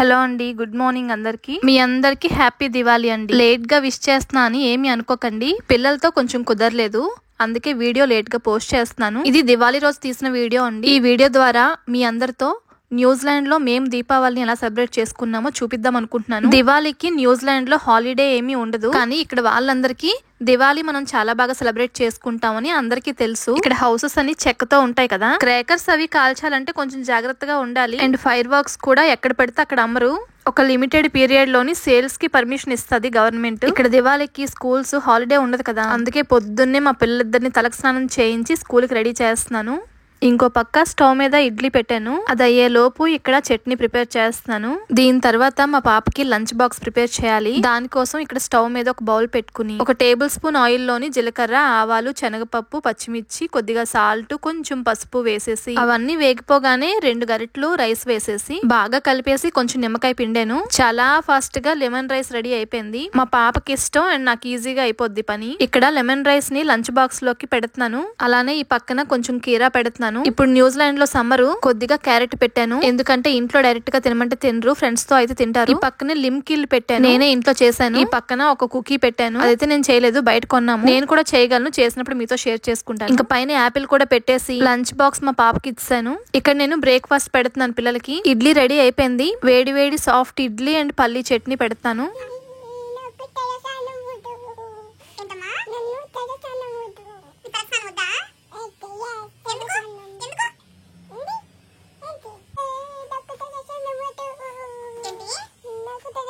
Hello అండి, good morning అందరికి. మీ అందరికి హ్యాపీ దివాళీ అండి. లేట్ గా విష్ చేస్తున్నా అని ఏమి అనుకోకండి, పిల్లలతో కొంచెం కుదరలేదు, అందుకే వీడియో లేట్ గా పోస్ట్ చేస్తున్నాను. ఇది దివాళీ రోజు తీసిన వీడియో అండి. ఈ వీడియో ద్వారా మీ అందరితో న్యూజిలాండ్ లో మేము దీపావళిని ఎలా సెలబ్రేట్ చేసుకున్నామో చూపిద్దాం అనుకుంటున్నాను. దివాళీకి న్యూజిలాండ్ లో హాలిడే ఏమీ ఉండదు, కానీ ఇక్కడ వాళ్ళందరికీ దివాళీ మనం చాలా బాగా సెలబ్రేట్ చేసుకుంటామని అందరికీ తెలుసు. ఇక్కడ హౌసెస్ అని చెక్కతో ఉంటాయి కదా, క్రాకర్స్ అవి కాల్చాలంటే కొంచెం జాగ్రత్తగా ఉండాలి. అండ్ ఫైర్ వర్క్స్ కూడా ఎక్కడ పెడితే అక్కడ అమ్మరు. ఒక లిమిటెడ్ పీరియడ్ లోని సేల్స్ కి పర్మిషన్ ఇస్తుంది గవర్నమెంట్. ఇక్కడ దివాళీకి స్కూల్స్ హాలిడే ఉండదు కదా, అందుకే పొద్దున్నే మా పిల్లలిద్దరిని తలకు స్నానం చేయించి స్కూల్ కి రెడీ చేస్తున్నాను. ఇంకో పక్క స్టవ్ మీద ఇడ్లీ పెట్టాను, అది అయ్యే లోపు ఇక్కడ చట్నీ ప్రిపేర్ చేస్తున్నాను. దీని తర్వాత మా పాపకి లంచ్ బాక్స్ ప్రిపేర్ చేయాలి. దానికోసం ఇక్కడ స్టవ్ మీద ఒక బౌల్ పెట్టుకుని ఒక టేబుల్ స్పూన్ ఆయిల్ లోని జీలకర్ర, ఆవాలు, శనగపప్పు, పచ్చిమిర్చి, కొద్దిగా సాల్ట్, కొంచెం పసుపు వేసేసి అవన్నీ వేగిపోగానే 2 గరిటెలు రైస్ వేసేసి బాగా కలిపేసి కొంచెం నిమ్మకాయ పిండాను. చాలా ఫాస్ట్ గా లెమన్ రైస్ రెడీ అయిపోయింది. మా పాపకి ఇష్టం అండ్ నాకు ఈజీగా అయిపోద్ది పని. ఇక్కడ లెమన్ రైస్ ని లంచ్ బాక్స్ లోకి పెడుతున్నాను. అలానే ఈ పక్కన కొంచెం కీరా పెడుతున్నాను. ఇప్పుడు న్యూజిలాండ్ లో సమ్మర్, కొద్దిగా క్యారెట్ పెట్టాను, ఎందుకంటే ఇంట్లో డైరెక్ట్ గా తినమంటే తినరు, ఫ్రెండ్స్ తో అయితే తింటారు. ఈ పక్కన లిమ్కిల్ పెట్టాను, నేనే ఇంట్లో చేశాను. ఈ పక్కన ఒక కుకీ పెట్టాను, అదైతే నేను చేయలేదు, బయట కొన్నాము. నేను కూడా చేయగలను, చేసినప్పుడు మీతో షేర్ చేసుకుంటాను. ఇంకా పైన యాపిల్ కూడా పెట్టేసి లంచ్ బాక్స్ మా పాపకి ఇచ్చాను. ఇక్కడ నేను బ్రేక్ఫాస్ట్ పెడుతున్నాను పిల్లలకి. ఇడ్లీ రెడీ అయిపోయింది, వేడి వేడి సాఫ్ట్ ఇడ్లీ అండ్ పల్లీ చట్నీ పెడతాను.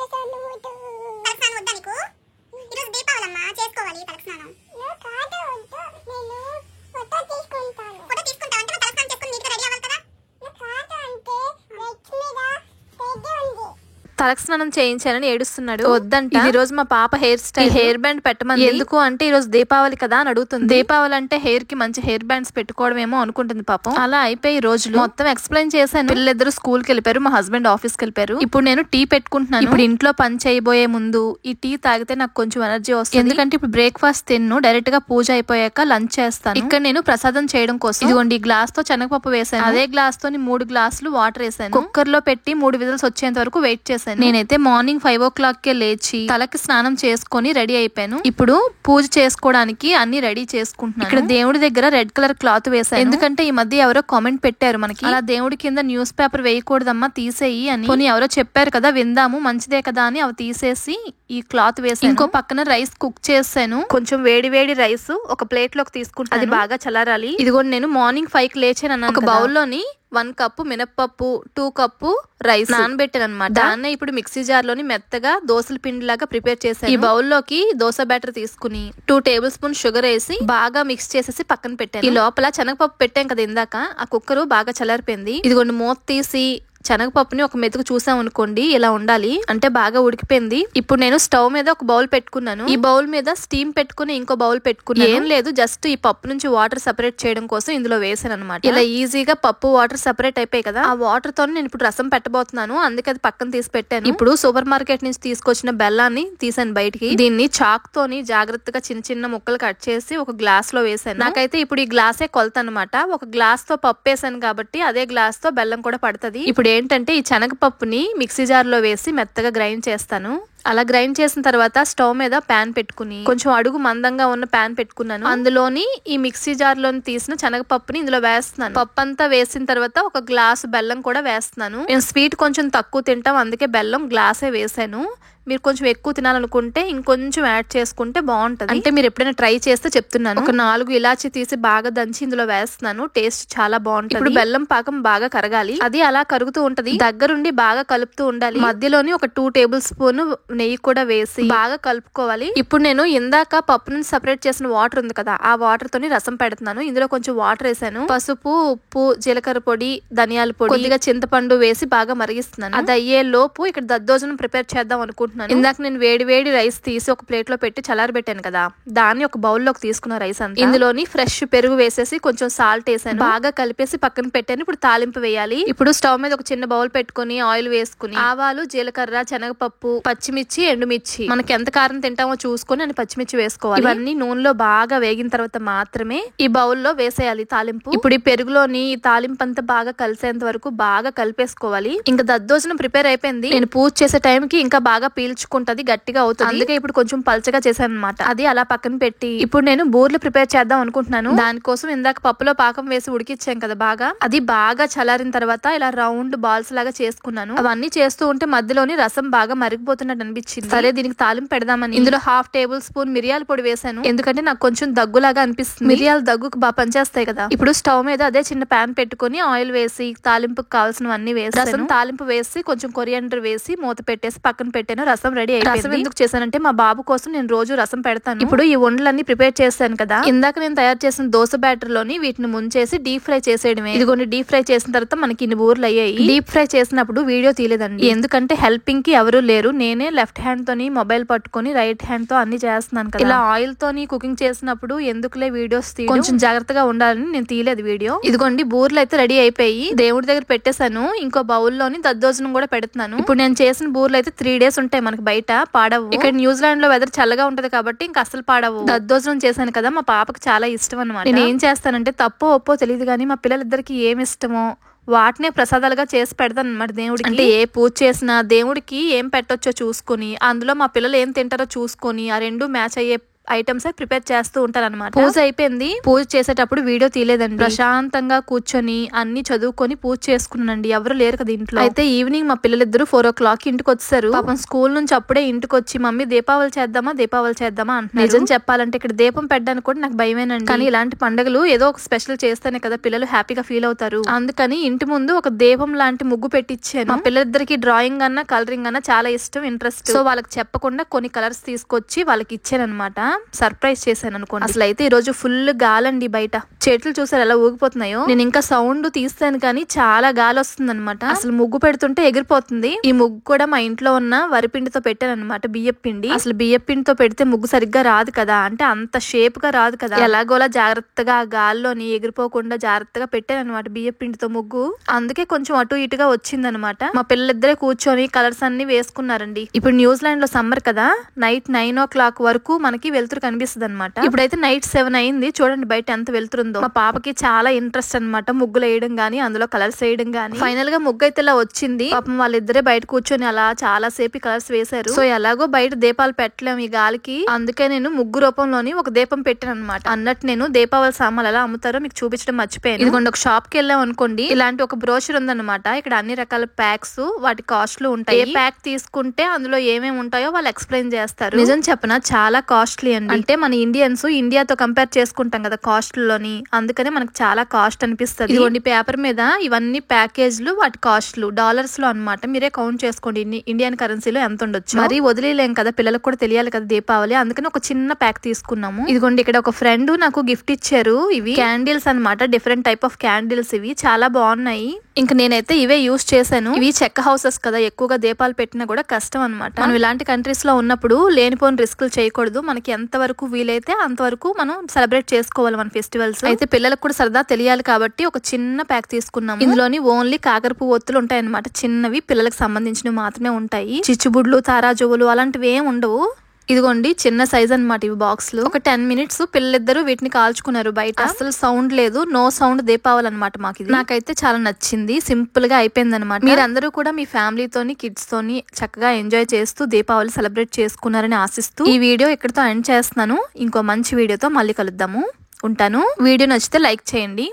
తలకు స్నానం చేయించానని ఏడుస్తున్నాడు, వద్దంట. ఈ రోజు మా పాప హెయిర్ స్టైల్ హెయిర్ బ్యాండ్ పెట్టమని. ఎందుకు అంటే ఈ రోజు దీపావళి కదా అని అడుగుతుంది. దీపావళి అంటే హెయిర్ కి మంచి హెయిర్ బ్యాండ్స్ పెట్టుకోవడమేమో అనుకుంటుంది పాపం. అలా అయిపోయి రోజులు మొత్తం ఎక్స్ప్లెయిన్ చేశాను. పిల్లలిద్దరు స్కూల్ కి వెళ్ళిపోయారు, మా హస్బెండ్ ఆఫీస్ కి వెళ్ళిపోయారు. ఇప్పుడు నేను టీ పెట్టుకుంటున్నాను. ఇప్పుడు ఇంట్లో పని చేయబోయే ముందు ఈ టీ తాగితే నాకు కొంచెం ఎనర్జీ వస్తుంది, ఎందుకంటే ఇప్పుడు బ్రేక్ఫాస్ట్ తిన్ను, డైరెక్ట్ గా పూజ అయిపోయాక లంచ్ చేస్తాను. ఇక్కడ నేను ప్రసాదం చేయడం కోసం ఇదిగోండి ఈ గ్లాస్ తో శనగపప్పు వేసాను, అదే గ్లాస్ తో 3 గ్లాసులు వాటర్ వేసాను. కుక్కర్ లో పెట్టి 3 విజిల్స్ వచ్చేంత వరకు వెయిట్ చేశాను. నేనైతే మార్నింగ్ 5 o'clock కే లేచి తలకి స్నానం చేసుకొని రెడీ అయిపోయాను. ఇప్పుడు పూజ చేసుకోవడానికి అన్ని రెడీ చేసుకుంటున్నాను. ఇక్కడ దేవుడి దగ్గర రెడ్ కలర్ క్లాత్ వేసాను, ఎందుకంటే ఈ మధ్య ఎవరో కామెంట్ పెట్టారు మనకి అలా దేవుడి కింద న్యూస్ పేపర్ వేయకూడదమ్మా తీసేయి అని. కొన్ని ఎవరో చెప్పారు కదా, విందాము మంచిదే కదా అని అవి తీసేసి ఈ క్లాత్ వేసాను. ఇంకో పక్కన రైస్ కుక్ చేసాను, కొంచెం వేడి వేడి రైస్ ఒక ప్లేట్ లోకి తీసుకుంటాను, అది బాగా చల్లారాలి. ఇదిగో నేను మార్నింగ్ 5కి లేచాను. ఒక బౌల్లోని 1 కప్పు మినప్పప్పు, 2 కప్పు రైస్ నానబెట్టాను అనమాట. దాన్ని ఇప్పుడు మిక్సీ జార్ లోని మెత్తగా దోసల పిండి లాగా ప్రిపేర్ చేశాను. ఈ బౌల్లోకి దోస బ్యాటర్ తీసుకుని 2 టేబుల్ స్పూన్ షుగర్ వేసి బాగా మిక్స్ చేసేసి పక్కన పెట్టాను. ఈ లోపల శనగపప్పు పెట్టాం కదా ఇందాక, ఆ కుక్కరు బాగా చల్లారిపోయింది. ఇదిగోండి మూత తీసి శనగపప్పుని ఒక మెతుకు చూసాం అనుకోండి, ఇలా ఉండాలి, అంటే బాగా ఉడికిపోయింది. ఇప్పుడు నేను స్టవ్ మీద ఒక బౌల్ పెట్టుకున్నాను. ఈ బౌల్ మీద స్టీమ్ పెట్టుకుని ఇంకో బౌల్ పెట్టుకున్నాను. ఏం లేదు, జస్ట్ ఈ పప్పు నుంచి వాటర్ సెపరేట్ చేయడం కోసం ఇందులో వేసాను అనమాట. ఇలా ఈజీగా పప్పు వాటర్ సెపరేట్ అయిపోయి కదా, ఆ వాటర్ తో నేను ఇప్పుడు రసం పెట్టబోతున్నాను, అందుకే అది పక్కన తీసి పెట్టాను. ఇప్పుడు సూపర్ మార్కెట్ నుంచి తీసుకొచ్చిన బెల్లాన్ని తీసాను బయటికి. దీన్ని చాక్ తోని జాగ్రత్తగా చిన్న చిన్న ముక్కలు కట్ చేసి ఒక గ్లాస్ లో వేసాను. నాకైతే ఇప్పుడు ఈ గ్లాసే కొలత అనమాట. ఒక గ్లాస్ తో పప్పు వేసాను కాబట్టి అదే గ్లాస్ తో బెల్లం కూడా పడుతుంది. ఇప్పుడు ఏంటంటే ఈ శనగపప్పుని మిక్సీ జార్ లో వేసి మెత్తగా గ్రైండ్ చేస్తాను. అలా గ్రైండ్ చేసిన తర్వాత స్టవ్ మీద ప్యాన్ పెట్టుకుని కొంచెం అడుగు మందంగా ఉన్న ప్యాన్ పెట్టుకున్నాను. అందులోని ఈ మిక్సీ జార్ లోని తీసిన శనగపప్పుని ఇందులో వేస్తున్నాను. పప్పు అంతా వేసిన తర్వాత ఒక గ్లాసు బెల్లం కూడా వేస్తున్నాను. నేను స్వీట్ కొంచెం తక్కువ తింటాం, అందుకే బెల్లం గ్లాసే వేసాను. మీరు కొంచెం ఎక్కువ తినాలనుకుంటే ఇంకొంచెం యాడ్ చేసుకుంటే బాగుంటది, అంటే మీరు ఎప్పుడైనా ట్రై చేస్తే చెప్తున్నాను. ఒక 4 ఇలాచి తీసి బాగా దంచి ఇందులో వేస్తున్నాను, టేస్ట్ చాలా బాగుంటుంది. ఇప్పుడు బెల్లం పాకం బాగా కరగాలి, అది అలా కరుగుతూ ఉంటది, దగ్గరుండి బాగా కలుపుతూ ఉండాలి. మధ్యలోని ఒక 2 టేబుల్ స్పూన్ నెయ్యి కూడా వేసి బాగా కలుపుకోవాలి. ఇప్పుడు నేను ఇందాక పప్పు నుంచి సెపరేట్ చేసిన వాటర్ ఉంది కదా, ఆ వాటర్ తోని రసం పెడుతున్నాను. ఇందులో కొంచెం వాటర్ వేసాను, పసుపు, ఉప్పు, జీలకర్ర పొడి, ధనియాల పొడి, కొద్దిగా చింతపండు వేసి బాగా మరిగిస్తున్నాను. అది అయ్యే లోపు ఇక్కడ దద్దోజనం ప్రిపేర్ చేద్దాం అనుకుంటున్నాను. అనుకుంటున్నాను. ఇందాక నేను వేడి వేడి రైస్ తీసి ఒక ప్లేట్ లో పెట్టి చల్లారబెట్టాను కదా, దాన్ని ఒక బౌల్ లోకి తీసుకున్న రైస్ అంతా ఇందులోని ఫ్రెష్ పెరుగు వేసేసి కొంచెం సాల్ట్ వేసాను, బాగా కలిపేసి పక్కన పెట్టాను. ఇప్పుడు తాలింపు వేయాలి. ఇప్పుడు స్టవ్ మీద ఒక చిన్న బౌల్ పెట్టుకుని ఆయిల్ వేసుకుని ఆవాలు, జీలకర్ర, శనగపప్పు, పచ్చిమిర్చి, ఎండుమిర్చి, మనకి ఎంత కారం తింటామో చూసుకొని అని పచ్చిమిర్చి వేసుకోవాలి. ఇవన్నీ నూనెలో బాగా వేగిన తర్వాత మాత్రమే ఈ బౌల్లో వేసేయాలి తాలింపు. ఇప్పుడు ఈ పెరుగులోని ఈ తాలింపు అంతా బాగా కలిసేంత వరకు బాగా కలిపేసుకోవాలి. ఇంకా దద్దోజనం ప్రిపేర్ అయిపోయింది. నేను పూజ చేసే టైం కి ఇంకా బాగా పీల్చుకుంటది, గట్టిగా అవుతుంది. అందుకే ఇప్పుడు కొంచెం పల్చగా చేశాను అనమాట. అది అలా పక్కన పెట్టి ఇప్పుడు నేను బూర్లు ప్రిపేర్ చేద్దాం అనుకుంటున్నాను. దానికోసం ఇందాక పప్పులో పాకం వేసి ఉడికిచ్చాం కదా బాగా, అది బాగా చల్లారిన తర్వాత ఇలా రౌండ్ బాల్స్ లాగా చేసుకున్నాను. అవన్నీ చేస్తూ ఉంటే మధ్యలోని రసం బాగా మరిగిపోతున్నట్టు అనిపించింది. సరే దీనికి తాలింపు పెడదామని ఇందులో 1/2 టేబుల్ స్పూన్ మిరియాల పొడి వేసాను. ఎందుకంటే నాకు కొంచెం దగ్గులాగా అనిపిస్తుంది. మిరియాలు దగ్గుకు బాగా పనిచేస్తాయి కదా. ఇప్పుడు స్టవ్ మీద అదే చిన్న ప్యాన్ పెట్టుకుని ఆయిల్ వేసి తాలింపుకి కావాల్సినవన్నీ వేసి రసం తాలింపు వేసి కొంచెం కొరియాండర్ వేసి మూత పెట్టేసి పక్కన పెట్టాను. రసం రెడీ అయిపోయింది. రసం ఎందుకు చేశానంటే మా బాబు కోసం నేను రోజు రసం పెడతాను. ఇప్పుడు ఈ వంటలన్నీ ప్రిపేర్ చేశాను కదా, ఇందాక నేను తయారు చేసిన దోశ బ్యాటర్ లోని వీటిని ముంచేసి డీప్ ఫ్రై చేసేయడమే. ఇదిగోండి డీప్ ఫ్రై చేసిన తర్వాత మనకి ఇన్ని బూర్లు అయ్యాయి. డీప్ ఫ్రై చేసినప్పుడు వీడియో తీయలేదండి, ఎందుకంటే హెల్పింగ్ కి ఎవరు లేరు. నేనే లెఫ్ట్ హ్యాండ్ తోని మొబైల్ పట్టుకుని రైట్ హ్యాండ్ తో అన్ని చేస్తున్నాను కదా. ఇలా ఆయిల్ తోని కుకింగ్ చేసినప్పుడు ఎందుకులే వీడియోస్ తీయడం, కొంచెం జాగ్రత్తగా ఉండాలని నేను తీయలేదు వీడియో. ఇదిగోండి బూర్లు అయితే రెడీ అయిపోయి దేవుడి దగ్గర పెట్టేశాను. ఇంకో బౌల్ లోని దద్దోజనం కూడా పెడుతున్నాను. ఇప్పుడు నేను చేసిన బూర్లు అయితే 3 days ఉంటాయి మనకి, బయట పాడవు. ఇక్కడ న్యూజిలాండ్ లో వెదర్ చల్లగా ఉంటది కాబట్టి ఇంకా అసలు పాడవు. దద్దోజనం చేశాను కదా, మా పాపకి చాలా ఇష్టం అనమాట. నేను ఏం చేస్తానంటే తప్పో ఒప్పో తెలియదు కానీ మా పిల్లలిద్దరికి ఏమి ఇష్టమో వాటినే ప్రసాదాలుగా చేసి పెడతాను అనమాట దేవుడికి. అంటే ఏ పూజ చేసినా దేవుడికి ఏం పెట్టొచ్చో చూసుకుని అందులో మా పిల్లలు ఏం తింటారో చూసుకొని ఆ రెండు మ్యాచ్ అయ్యే ఐటమ్స్ ప్రిపేర్ చేస్తూ ఉంటారు అనమాట. పూజ అయిపోయింది. పూజ చేసేటప్పుడు వీడియో తీయలేదండి, ప్రశాంతంగా కూర్చొని అన్ని చదువుకొని పూజ చేసుకున్నానండి. ఎవరు లేరు కదా ఇంట్లో. అయితే ఈవినింగ్ మా పిల్లలిద్దరు 4 o'clock ఇంటికి వచ్చారు. పాపం స్కూల్ నుంచి అప్పుడే ఇంటికి వచ్చి మమ్మీ దీపావళి చేద్దామా అంటున్నారు. నిజం చెప్పాలంటే ఇక్కడ దీపం పెట్టడానికి కూడా నాకు భయమేనండి. కానీ ఇలాంటి పండుగలు ఏదో ఒక స్పెషల్ చేస్తేనే కదా పిల్లలు హ్యాపీగా ఫీల్ అవుతారు. అందుకని ఇంటి ముందు ఒక దీపం లాంటి ముగ్గు పెట్టించాను. మా పిల్లలిద్దరికి డ్రాయింగ్ అన్నా కలరింగ్ అన్నా చాలా ఇష్టం, ఇంట్రెస్ట్. సో వాళ్ళకి చెప్పకుండా కొన్ని కలర్స్ తీసుకొచ్చి వాళ్ళకి ఇచ్చాను అనమాట. సర్ప్రైజ్ చేశాను అనుకోండి. అసలు అయితే ఈ రోజు ఫుల్ గాలండి బయట. చెట్లు చూసారు ఎలా ఊగిపోతున్నాయో. నేను ఇంకా సౌండ్ తీస్తాను కానీ చాలా గాలి వస్తుంది అనమాట. అసలు ముగ్గు పెడుతుంటే ఎగిరిపోతుంది. ఈ ముగ్గు కూడా మా ఇంట్లో ఉన్న వరిపిండితో పెట్టాను అనమాట, బియ్యపు పిండి. అసలు బియ్యపు పిండితో పెడితే ముగ్గు సరిగ్గా రాదు కదా, అంటే అంత షేప్ గా రాదు కదా. ఎలాగోలా జాగ్రత్తగా గాల్లోని ఎగిరిపోకుండా జాగ్రత్తగా పెట్టాను అనమాట బియ్యపు పిండితో ముగ్గు. అందుకే కొంచెం అటు ఇటుగా వచ్చిందనమాట. మా పిల్లలిద్దరే కూర్చొని కలర్స్ అన్ని వేసుకున్నారండి. ఇప్పుడు న్యూజిలాండ్ లో సమ్మర్ కదా, నైట్ 9 o'clock వరకు మనకి వెళ్తురు కనిపిస్తుంది అనమాట. ఇప్పుడైతే నైట్ 7 అయింది. చూడండి బయట ఎంత వెళ్తుందో. మా పాపకి చాలా ఇంట్రెస్ట్ అనమాట ముగ్గులు వేయడం గానీ అందులో కలర్స్ వేయడం గానీ. ఫైనల్ గా ముగ్గు అయితే ఇలా వచ్చింది. పాపం వాళ్ళిద్దరే బయట కూర్చొని అలా చాలా సేపు కలర్స్ వేశారు. సో ఎలాగో బయట దీపాలు పెట్టలేము ఈ గాలికి, అందుకే నేను ముగ్గు రూపంలోని ఒక దీపం పెట్టాను అనమాట. అన్నట్టు నేను దీపావళి సామాన్లు ఎలా అమ్ముతారో మీకు చూపించడం మర్చిపోయాను. ఇదిగోండి ఒక షాప్ కి వెళ్ళాం అనుకోండి, ఇలాంటి ఒక బ్రోషర్ ఉందన్నమాట. ఇక్కడ అన్ని రకాల ప్యాక్స్ వాటి కాస్ట్లు ఉంటాయి. ఏ ప్యాక్ తీసుకుంటే అందులో ఏమేమి ఉంటాయో వాళ్ళు ఎక్స్ప్లెయిన్ చేస్తారు. నిజం చెప్పనా చాలా కాస్ట్లీ అండి. అంటే మన ఇండియన్స్ ఇండియాతో కంపేర్ చేసుకుంటాం కదా కాస్ట్ లోని, అందుకనే మనకు చాలా కాస్ట్ అనిపిస్తుంది. ఇదిగోండి పేపర్ మీద ఇవన్నీ ప్యాకేజ్లు వాటి కాస్ట్లు డాలర్స్ లో అన్నమాట. మీరే కౌంట్ చేసుకోండి ఇండియన్ కరెన్సీలో ఎంత ఉండొచ్చు. మరి వదిలేలేం కదా, పిల్లలకు కూడా తెలియాలి కదా దీపావళి, అందుకని ఒక చిన్న ప్యాక్ తీసుకున్నాము. ఇదిగోండి ఇక్కడ ఒక ఫ్రెండ్ నాకు గిఫ్ట్ ఇచ్చారు. ఇవి క్యాండిల్స్ అన్నమాట, డిఫరెంట్ టైప్ ఆఫ్ క్యాండిల్స్. ఇవి చాలా బాగున్నాయి. ఇంకా నేనైతే ఇవే యూజ్ చేశాను. ఇవి చెక్క హౌసెస్ కదా, ఎక్కువగా దీపాలు పెట్టినా కూడా కష్టం అనమాట. మనం ఇలాంటి కంట్రీస్ లో ఉన్నప్పుడు లేనిపోని రిస్కులు చేయకూడదు. మనకి ఎంత వరకు వీలైతే అంతవరకు మనం సెలబ్రేట్ చేసుకోవాలి మన ఫెస్టివల్స్. అయితే పిల్లలకు కూడా సరదా తెలియాలి కాబట్టి ఒక చిన్న ప్యాక్ తీసుకున్నాము. ఇందులోని ఓన్లీ కాకరపు ఒత్తులు ఉంటాయి అనమాట, చిన్నవి పిల్లలకు సంబంధించినవి మాత్రమే ఉంటాయి. చిచ్చుబుడ్లు, తారాజువులు అలాంటివి ఏం ఉండవు. ఇదిగోండి చిన్న సైజ్ అనమాట ఇవి బాక్స్ లో. ఒక 10 minutes పిల్లలిద్దరు వీటిని కాల్చుకున్నారు బయట. అసలు సౌండ్ లేదు, నో సౌండ్ దీపావళి అనమాట మాకు ఇది. నాకైతే చాలా నచ్చింది, సింపుల్ గా అయిపోయింది అనమాట. మీరందరూ కూడా మీ ఫ్యామిలీతోని కిడ్స్ తోని చక్కగా ఎంజాయ్ చేస్తూ దీపావళి సెలబ్రేట్ చేసుకున్నారని ఆశిస్తూ ఈ వీడియో ఇక్కడితో ఎండ్ చేస్తున్నాను. ఇంకో మంచి వీడియోతో మళ్ళీ కలుద్దాము. ఉంటాను. వీడియో నచ్చితే లైక్ చేయండి.